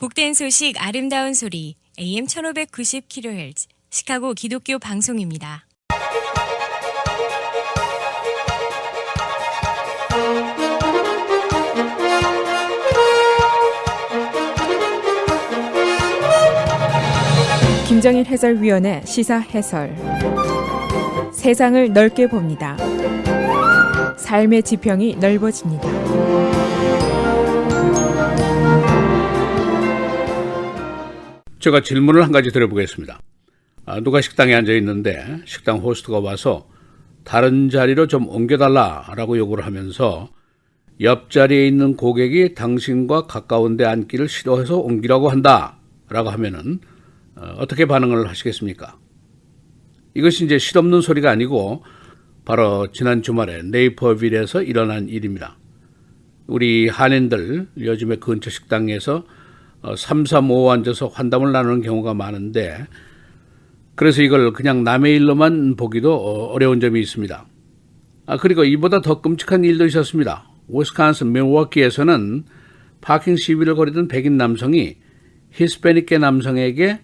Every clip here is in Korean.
복된 소식 아름다운 소리 AM 1590kHz 시카고 기독교 방송입니다. 김정일 해설위원의 시사 해설. 세상을 넓게 봅니다. 삶의 지평이 넓어집니다. 제가 질문을 한 가지 드려보겠습니다. 누가 식당에 앉아 있는데 식당 호스트가 와서 다른 자리로 좀 옮겨달라라고 요구를 하면서 옆자리에 있는 고객이 당신과 가까운 데 앉기를 싫어해서 옮기라고 한다라고 하면은 어떻게 반응을 하시겠습니까? 이것이 이제 실없는 소리가 아니고 바로 지난 주말에 네이퍼빌에서 일어난 일입니다. 우리 한인들 요즘에 근처 식당에서 335 앉아서 환담을 나누는 경우가 많은데 그래서 이걸 그냥 남의 일로만 보기도 어려운 점이 있습니다. 그리고 이보다 더 끔찍한 일도 있었습니다. 위스콘신 밀워키에서는 파킹 시위를 벌이던 백인 남성이 히스패닉계 남성에게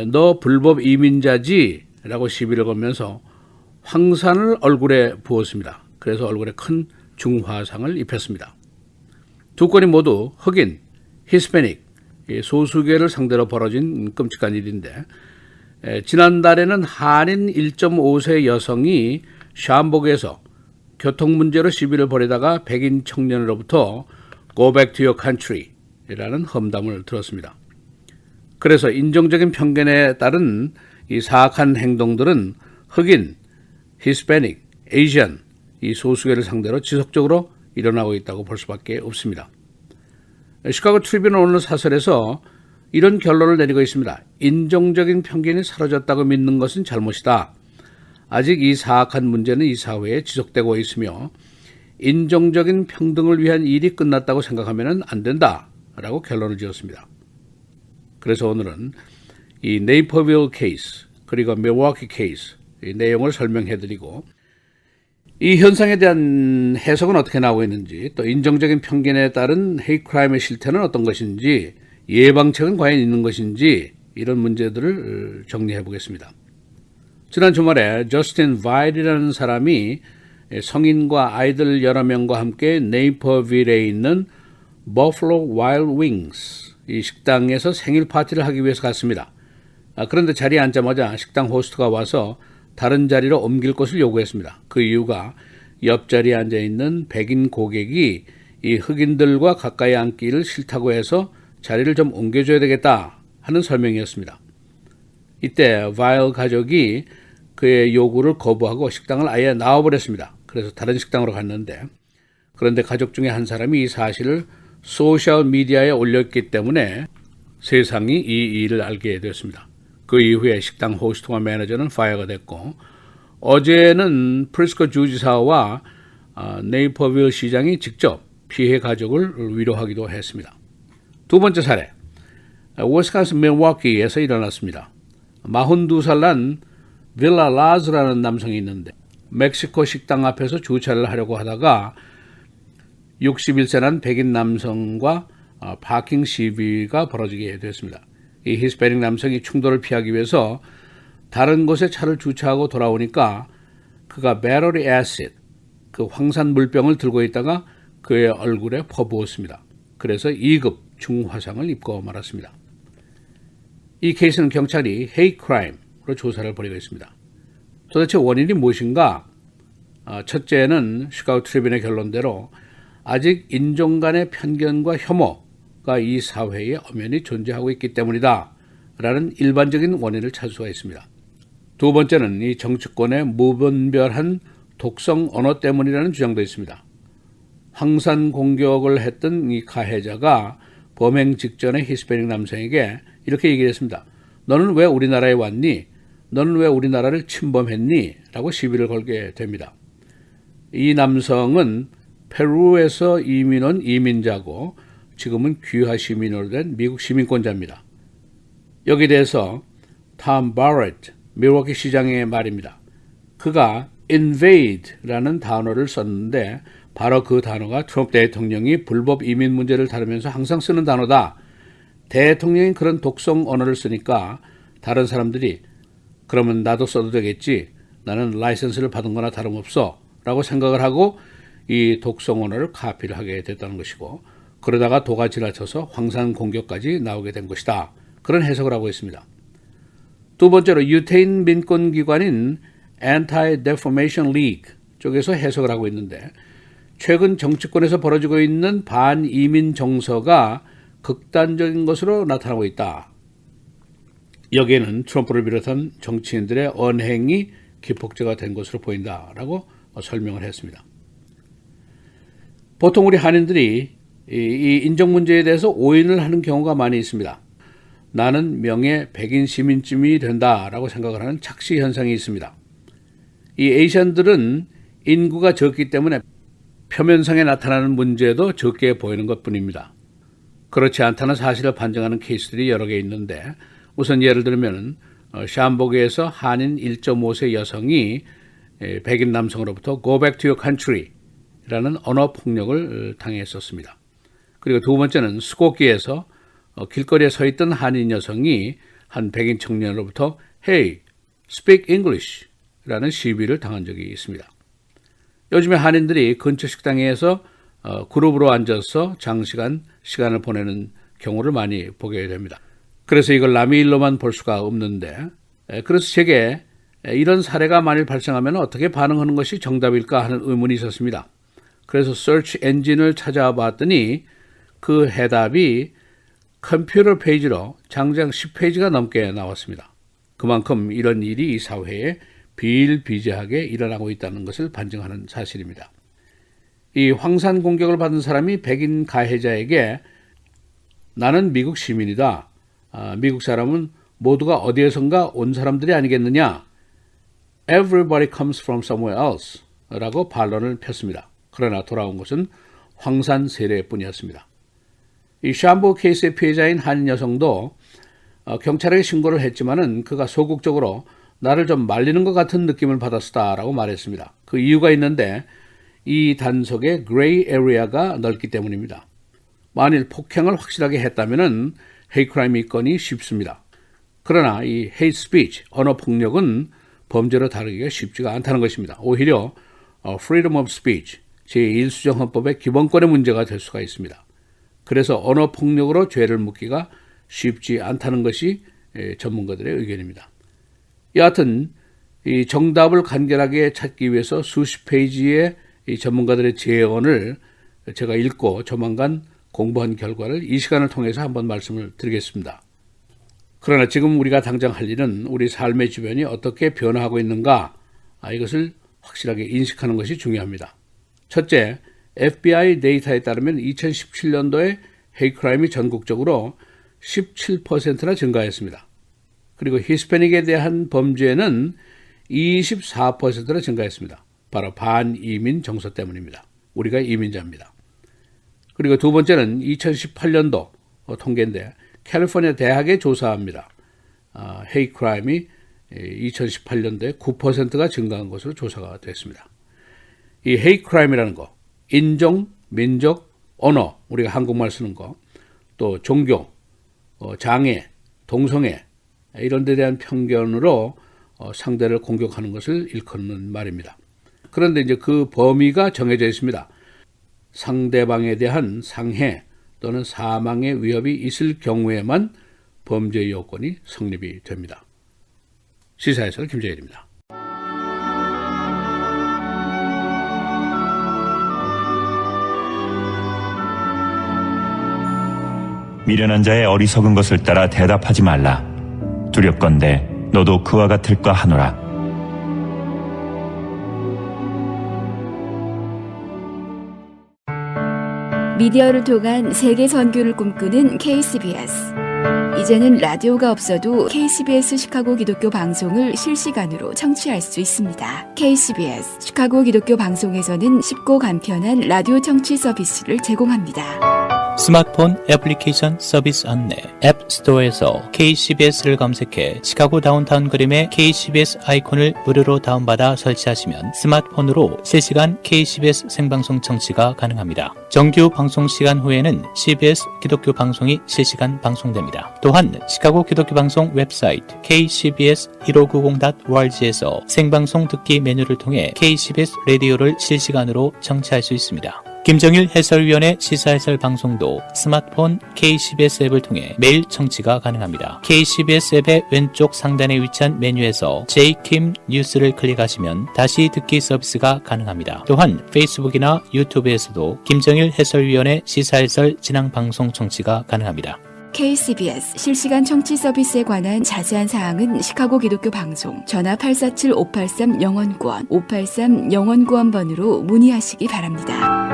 너 불법 이민자지? 라고 시비를 걸면서 황산을 얼굴에 부었습니다. 그래서 얼굴에 큰 중화상을 입혔습니다. 두 건이 모두 흑인, 히스패닉, 소수계를 상대로 벌어진 끔찍한 일인데 지난달에는 한인 1.5세 여성이 샴복에서 교통 문제로 시비를 벌이다가 백인 청년으로부터 Go back to your country 라는 험담을 들었습니다. 그래서 인종적인 편견에 따른 이 사악한 행동들은 흑인, 히스패닉, 에이시안, 이 소수계를 상대로 지속적으로 일어나고 있다고 볼 수밖에 없습니다. 시카고 트리뷴은 오늘 사설에서 이런 결론을 내리고 있습니다. 인종적인 편견이 사라졌다고 믿는 것은 잘못이다. 아직 이 사악한 문제는 이 사회에 지속되고 있으며 인종적인 평등을 위한 일이 끝났다고 생각하면 안 된다라고 결론을 지었습니다. 그래서 오늘은 이 네이퍼빌 케이스 그리고 밀워키 케이스 이 내용을 설명해드리고 이 현상에 대한 해석은 어떻게 나오고 있는지 또 인종적인 편견에 따른 헤이트 크라임의 실태는 어떤 것인지 예방책은 과연 있는 것인지 이런 문제들을 정리해 보겠습니다. 지난 주말에 저스틴 바일이라는 사람이 성인과 아이들 여러 명과 함께 네이퍼빌에 있는 버플로 와일드 윙스 이 식당에서 생일 파티를 하기 위해서 갔습니다. 그런데 자리에 앉자마자 식당 호스트가 와서 다른 자리로 옮길 것을 요구했습니다. 그 이유가 옆자리에 앉아있는 백인 고객이 이 흑인들과 가까이 앉기를 싫다고 해서 자리를 좀 옮겨줘야 되겠다 하는 설명이었습니다. 이때 바일 가족이 그의 요구를 거부하고 식당을 아예 나와버렸습니다. 그래서 다른 식당으로 갔는데 그런데 가족 중에 한 사람이 이 사실을 소셜미디어에 올렸기 때문에 세상이 이 일을 알게 되었습니다. 그 이후에 식당 호스트와 매니저는 파이어가 됐고 어제는 프리스코 주지사와 네이퍼빌 시장이 직접 피해 가족을 위로하기도 했습니다. 두 번째 사례, 위스콘신 밀워키에서 일어났습니다. 42살 난 빌라 라즈라는 남성이 있는데 멕시코 식당 앞에서 주차를 하려고 하다가 61세 난 백인 남성과 파킹 시비가 벌어지게 됐습니다. 이 히스패닉 남성이 충돌을 피하기 위해서 다른 곳에 차를 주차하고 돌아오니까 그가 배터리 애시드, 그 황산 물병을 들고 있다가 그의 얼굴에 퍼부었습니다. 그래서 2급 중화상을 입고 말았습니다. 이 케이스는 경찰이 헤이트 크라임으로 조사를 벌이고 있습니다. 도대체 원인이 무엇인가? 첫째는 시카고 트리뷴의 결론대로 아직 인종 간의 편견과 혐오가 이 사회에 엄연히 존재하고 있기 때문이다 라는 일반적인 원인을 찾을 수가 있습니다. 두 번째는 이 정치권의 무분별한 독성 언어 때문이라는 주장도 있습니다. 황산 공격을 했던 이 가해자가 범행 직전에 히스패닉 남성에게 이렇게 얘기했습니다. 너는 왜 우리나라에 왔니? 너는 왜 우리나라를 침범했니? 라고 시비를 걸게 됩니다. 이 남성은 페루에서 이민 온 이민자고 지금은 귀화 시민으로 된 미국 시민권자입니다. 여기에 대해서 톰 바렛 밀워키 시장의 말입니다. 그가 invade라는 단어를 썼는데 바로 그 단어가 트럼프 대통령이 불법 이민 문제를 다루면서 항상 쓰는 단어다. 대통령이 그런 독성 언어를 쓰니까 다른 사람들이 그러면 나도 써도 되겠지. 나는 라이선스를 받은 거나 다름없어. 라고 생각을 하고 이 독성 언어를 카피를 하게 됐다는 것이고 그러다가 도가 지나쳐서 황산 공격까지 나오게 된 것이다. 그런 해석을 하고 있습니다. 두 번째로 유태인 민권기관인 Anti-Defamation League 쪽에서 해석을 하고 있는데 최근 정치권에서 벌어지고 있는 반이민 정서가 극단적인 것으로 나타나고 있다. 여기에는 트럼프를 비롯한 정치인들의 언행이 기폭제가 된 것으로 보인다라고 설명을 했습니다. 보통 우리 한인들이 이 인종 문제에 대해서 오인을 하는 경우가 많이 있습니다. 나는 명예 백인 시민쯤이 된다라고 생각을 하는 착시 현상이 있습니다. 이 에이시안들은 인구가 적기 때문에 표면상에 나타나는 문제도 적게 보이는 것뿐입니다. 그렇지 않다는 사실을 반증하는 케이스들이 여러 개 있는데 우선 예를 들면 샴버그에서 한인 1.5세 여성이 백인 남성으로부터 Go back to your country 라는 언어 폭력을 당했었습니다. 그리고 두 번째는 스코키에서 길거리에 서 있던 한인 여성이 한 백인 청년으로부터 Hey, speak English 라는 시비를 당한 적이 있습니다. 요즘에 한인들이 근처 식당에서 그룹으로 앉아서 장시간 시간을 보내는 경우를 많이 보게 됩니다. 그래서 이걸 남의 일로만 볼 수가 없는데 그래서 제게 이런 사례가 만일 발생하면 어떻게 반응하는 것이 정답일까 하는 의문이 있었습니다. 그래서 서치 엔진을 찾아와 봤더니 그 해답이 컴퓨터 페이지로 장장 10페이지가 넘게 나왔습니다. 그만큼 이런 일이 이 사회에 비일비재하게 일어나고 있다는 것을 반증하는 사실입니다. 이 황산 공격을 받은 사람이 백인 가해자에게 나는 미국 시민이다. 미국 사람은 모두가 어디에선가 온 사람들이 아니겠느냐. Everybody comes from somewhere else 라고 반론을 폈습니다. 그러나 돌아온 것은 황산 세례뿐이었습니다. 이 샴보 케이스의 피해자인 한인 여성도 경찰에게 신고를 했지만은 그가 소극적으로 나를 좀 말리는 것 같은 느낌을 받았다라고 말했습니다. 그 이유가 있는데 이 단속의 그레이 에리아가 넓기 때문입니다. 만일 폭행을 확실하게 했다면은 헤이트 크라임 입건이 쉽습니다. 그러나 이 헤이트 스피치, 언어 폭력은 범죄로 다루기가 쉽지가 않다는 것입니다. 오히려 freedom of speech, 제1수정 헌법의 기본권의 문제가 될 수가 있습니다. 그래서 언어 폭력으로 죄를 묻기가 쉽지 않다는 것이 전문가들의 의견입니다. 여하튼 이 정답을 간결하게 찾기 위해서 수십 페이지의 이 전문가들의 제언을 제가 읽고 조만간 공부한 결과를 이 시간을 통해서 한번 말씀을 드리겠습니다. 그러나 지금 우리가 당장 할 일은 우리 삶의 주변이 어떻게 변화하고 있는가 이것을 확실하게 인식하는 것이 중요합니다. 첫째, FBI 데이터에 따르면 2017년도에 헤이트 크라임이 전국적으로 17%나 증가했습니다. 그리고 히스패닉에 대한 범죄는 24%나 증가했습니다. 바로 반이민 정서 때문입니다. 우리가 이민자입니다. 그리고 두 번째는 2018년도 통계인데 캘리포니아 대학에 조사합니다. 헤이트 크라임이 2018년도에 9%가 증가한 것으로 조사가 됐습니다. 이 헤이트 크라임이라는 거, 인종, 민족, 언어, 우리가 한국말 쓰는 거, 또 종교, 장애, 동성애 이런 데 대한 편견으로 상대를 공격하는 것을 일컫는 말입니다. 그런데 이제 그 범위가 정해져 있습니다. 상대방에 대한 상해 또는 사망의 위협이 있을 경우에만 범죄 요건이 성립이 됩니다. 시사해설 김재일입니다. 미련한 자의 어리석은 것을 따라 대답하지 말라. 두렵건대 너도 그와 같을까 하노라. 미디어를 통한 세계 선교를 꿈꾸는 KCBS. 이제는 라디오가 없어도 KCBS 시카고 기독교 방송을 실시간으로 청취할 수 있습니다. KCBS 시카고 기독교 방송에서는 쉽고 간편한 라디오 청취 서비스를 제공합니다. 스마트폰 애플리케이션 서비스 안내 앱스토어에서 KCBS를 검색해 시카고 다운타운 그림의 KCBS 아이콘을 무료로 다운받아 설치하시면 스마트폰으로 실시간 KCBS 생방송 청취가 가능합니다. 정규 방송 시간 후에는 CBS 기독교 방송이 실시간 방송됩니다. 또한 시카고 기독교 방송 웹사이트 kcbs1590.org에서 생방송 듣기 메뉴를 통해 KCBS 라디오를 실시간으로 청취할 수 있습니다. 김정일 해설위원의 시사해설 방송도 스마트폰 KCBS 앱을 통해 매일 청취가 가능합니다. KCBS 앱의 왼쪽 상단에 위치한 메뉴에서 JKIM 뉴스를 클릭하시면 다시 듣기 서비스가 가능합니다. 또한 페이스북이나 유튜브에서도 김정일 해설위원의 시사해설 진행 방송 청취가 가능합니다. KCBS 실시간 청취 서비스에 관한 자세한 사항은 시카고 기독교 방송 전화 847-583-영원구원 583-영원구원번으로 문의하시기 바랍니다.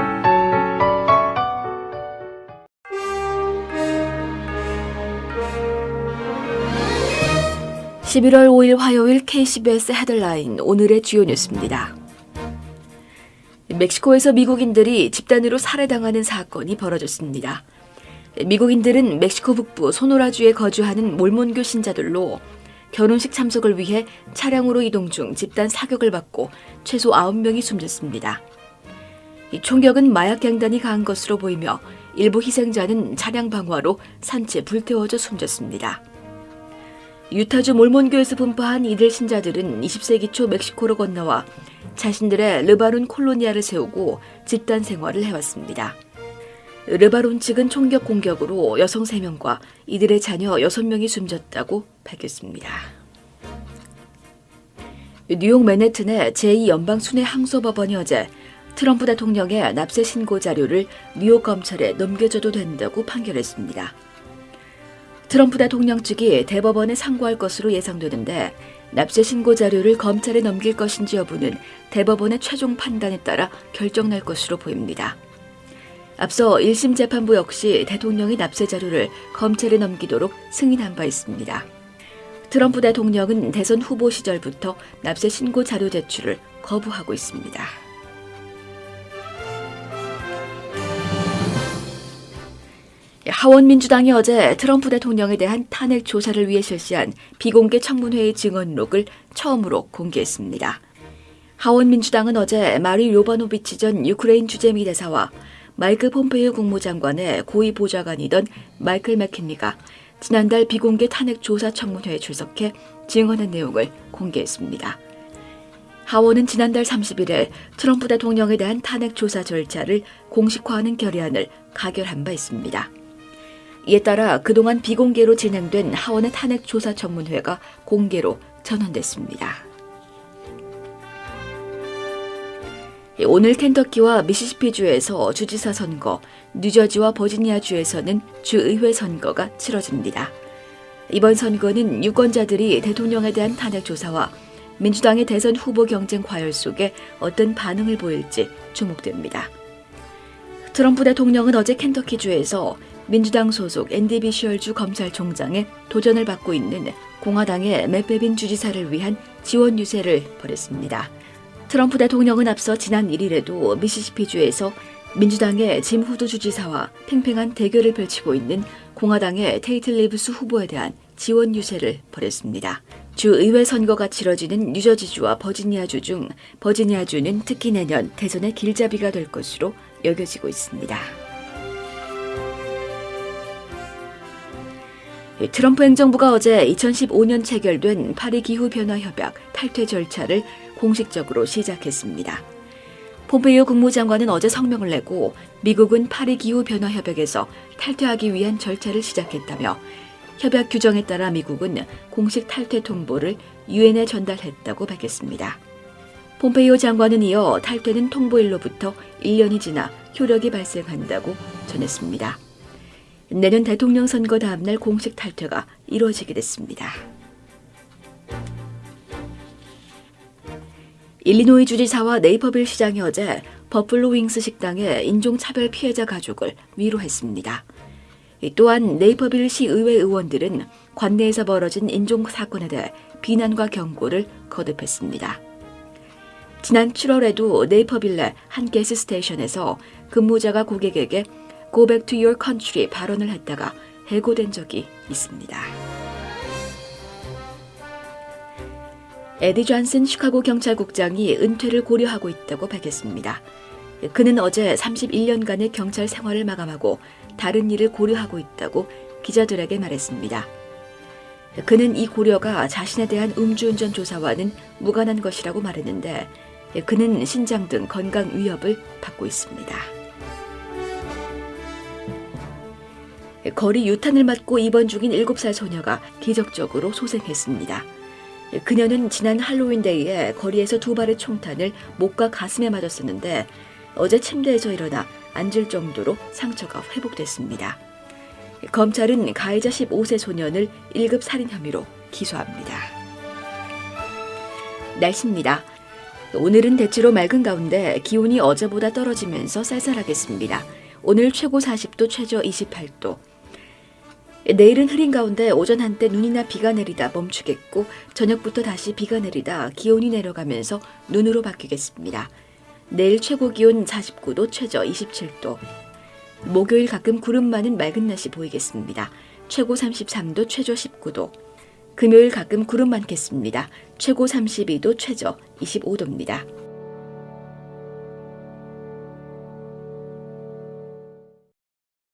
11월 5일 화요일 KCBS 헤드라인 오늘의 주요 뉴스입니다. 멕시코에서 미국인들이 집단으로 살해당하는 사건이 벌어졌습니다. 미국인들은 멕시코 북부 소노라주에 거주하는 몰몬교 신자들로 결혼식 참석을 위해 차량으로 이동 중 집단 사격을 받고 최소 9명이 숨졌습니다. 이 총격은 마약 갱단이 가한 것으로 보이며 일부 희생자는 차량 방화로 산채 불태워져 숨졌습니다. 유타주 몰몬교에서 분파한 이들 신자들은 20세기 초 멕시코로 건너와 자신들의 르바론 콜로니아를 세우고 집단 생활을 해왔습니다. 르바론 측은 총격 공격으로 여성 3명과 이들의 자녀 6명이 숨졌다고 밝혔습니다. 뉴욕 맨해튼의 제2연방순회 항소법원이 어제 트럼프 대통령의 납세 신고 자료를 뉴욕 검찰에 넘겨줘도 된다고 판결했습니다. 트럼프 대통령 측이 대법원에 상고할 것으로 예상되는데 납세 신고 자료를 검찰에 넘길 것인지 여부는 대법원의 최종 판단에 따라 결정날 것으로 보입니다. 앞서 1심 재판부 역시 대통령이 납세 자료를 검찰에 넘기도록 승인한 바 있습니다. 트럼프 대통령은 대선 후보 시절부터 납세 신고 자료 제출을 거부하고 있습니다. 하원민주당이 어제 트럼프 대통령에 대한 탄핵 조사를 위해 실시한 비공개 청문회의 증언록을 처음으로 공개했습니다. 하원민주당은 어제 마리 요바노비치 전 유크레인 주재미 대사와 마이크 폼페이오 국무장관의 고위 보좌관이던 마이클 맥킨리가 지난달 비공개 탄핵 조사 청문회에 출석해 증언한 내용을 공개했습니다. 하원은 지난달 30일에 트럼프 대통령에 대한 탄핵 조사 절차를 공식화하는 결의안을 가결한 바 있습니다. 이에 따라 그동안 비공개로 진행된 하원의 탄핵 조사 청문회가 공개로 전환됐습니다. 오늘 켄터키와 미시시피주에서 주지사 선거, 뉴저지와 버지니아주에서는 주의회 선거가 치러집니다. 이번 선거는 유권자들이 대통령에 대한 탄핵 조사와 민주당의 대선 후보 경쟁 과열 속에 어떤 반응을 보일지 주목됩니다. 트럼프 대통령은 어제 켄터키주에서 민주당 소속 앤디 비셜주 검찰총장의 도전을 받고 있는 공화당의 맷 베빈 주지사를 위한 지원 유세를 벌였습니다. 트럼프 대통령은 앞서 지난 1일에도 미시시피주에서 민주당의 짐 후드 주지사와 팽팽한 대결을 펼치고 있는 공화당의 테이트 리브스 후보에 대한 지원 유세를 벌였습니다. 주 의회 선거가 치러지는 뉴저지주와 버지니아주 중 버지니아주는 특히 내년 대선의 길잡이가 될 것으로 여겨지고 있습니다. 트럼프 행정부가 어제 2015년 체결된 파리 기후변화협약 탈퇴 절차를 공식적으로 시작했습니다. 폼페이오 국무장관은 어제 성명을 내고 미국은 파리 기후변화협약에서 탈퇴하기 위한 절차를 시작했다며 협약 규정에 따라 미국은 공식 탈퇴 통보를 유엔에 전달했다고 밝혔습니다. 폼페이오 장관은 이어 탈퇴는 통보일로부터 1년이 지나 효력이 발생한다고 전했습니다. 내년 대통령 선거 다음날 공식 탈퇴가 이루어지게 됐습니다. 일리노이 주지사와 네이퍼빌 시장이 어제 버플로 윙스 식당의 인종차별 피해자 가족을 위로했습니다. 또한 네이퍼빌 시의회 의원들은 관내에서 벌어진 인종사건에 대해 비난과 경고를 거듭했습니다. 지난 7월에도 네이퍼빌 내 한 가스스테이션에서 근무자가 고객에게 Go back to your country 발언을 했다가 해고된 적이 있습니다. 에디 존슨 시카고 경찰국장이 은퇴를 고려하고 있다고 밝혔습니다. 그는 어제 31년간의 경찰 생활을 마감하고 다른 일을 고려하고 있다고 기자들에게 말했습니다. 그는 이 고려가 자신에 대한 음주운전 조사와는 무관한 것이라고 말했는데 그는 신장 등 건강 위협을 받고 있습니다. 거리 유탄을 맞고 입원 중인 7살 소녀가 기적적으로 소생했습니다. 그녀는 지난 할로윈데이에 거리에서 2발의 총탄을 목과 가슴에 맞았었는데 어제 침대에서 일어나 앉을 정도로 상처가 회복됐습니다. 검찰은 가해자 15세 소년을 1급 살인 혐의로 기소합니다. 날씨입니다. 오늘은 대체로 맑은 가운데 기온이 어제보다 떨어지면서 쌀쌀하겠습니다. 오늘 최고 40도, 최저 28도. 내일은 흐린 가운데 오전 한때 눈이나 비가 내리다 멈추겠고 저녁부터 다시 비가 내리다 기온이 내려가면서 눈으로 바뀌겠습니다. 내일 최고 기온 49도, 최저 27도. 목요일 가끔 구름 많은 맑은 날씨 보이겠습니다. 최고 33도, 최저 19도. 금요일 가끔 구름 많겠습니다. 최고 32도, 최저 25도입니다.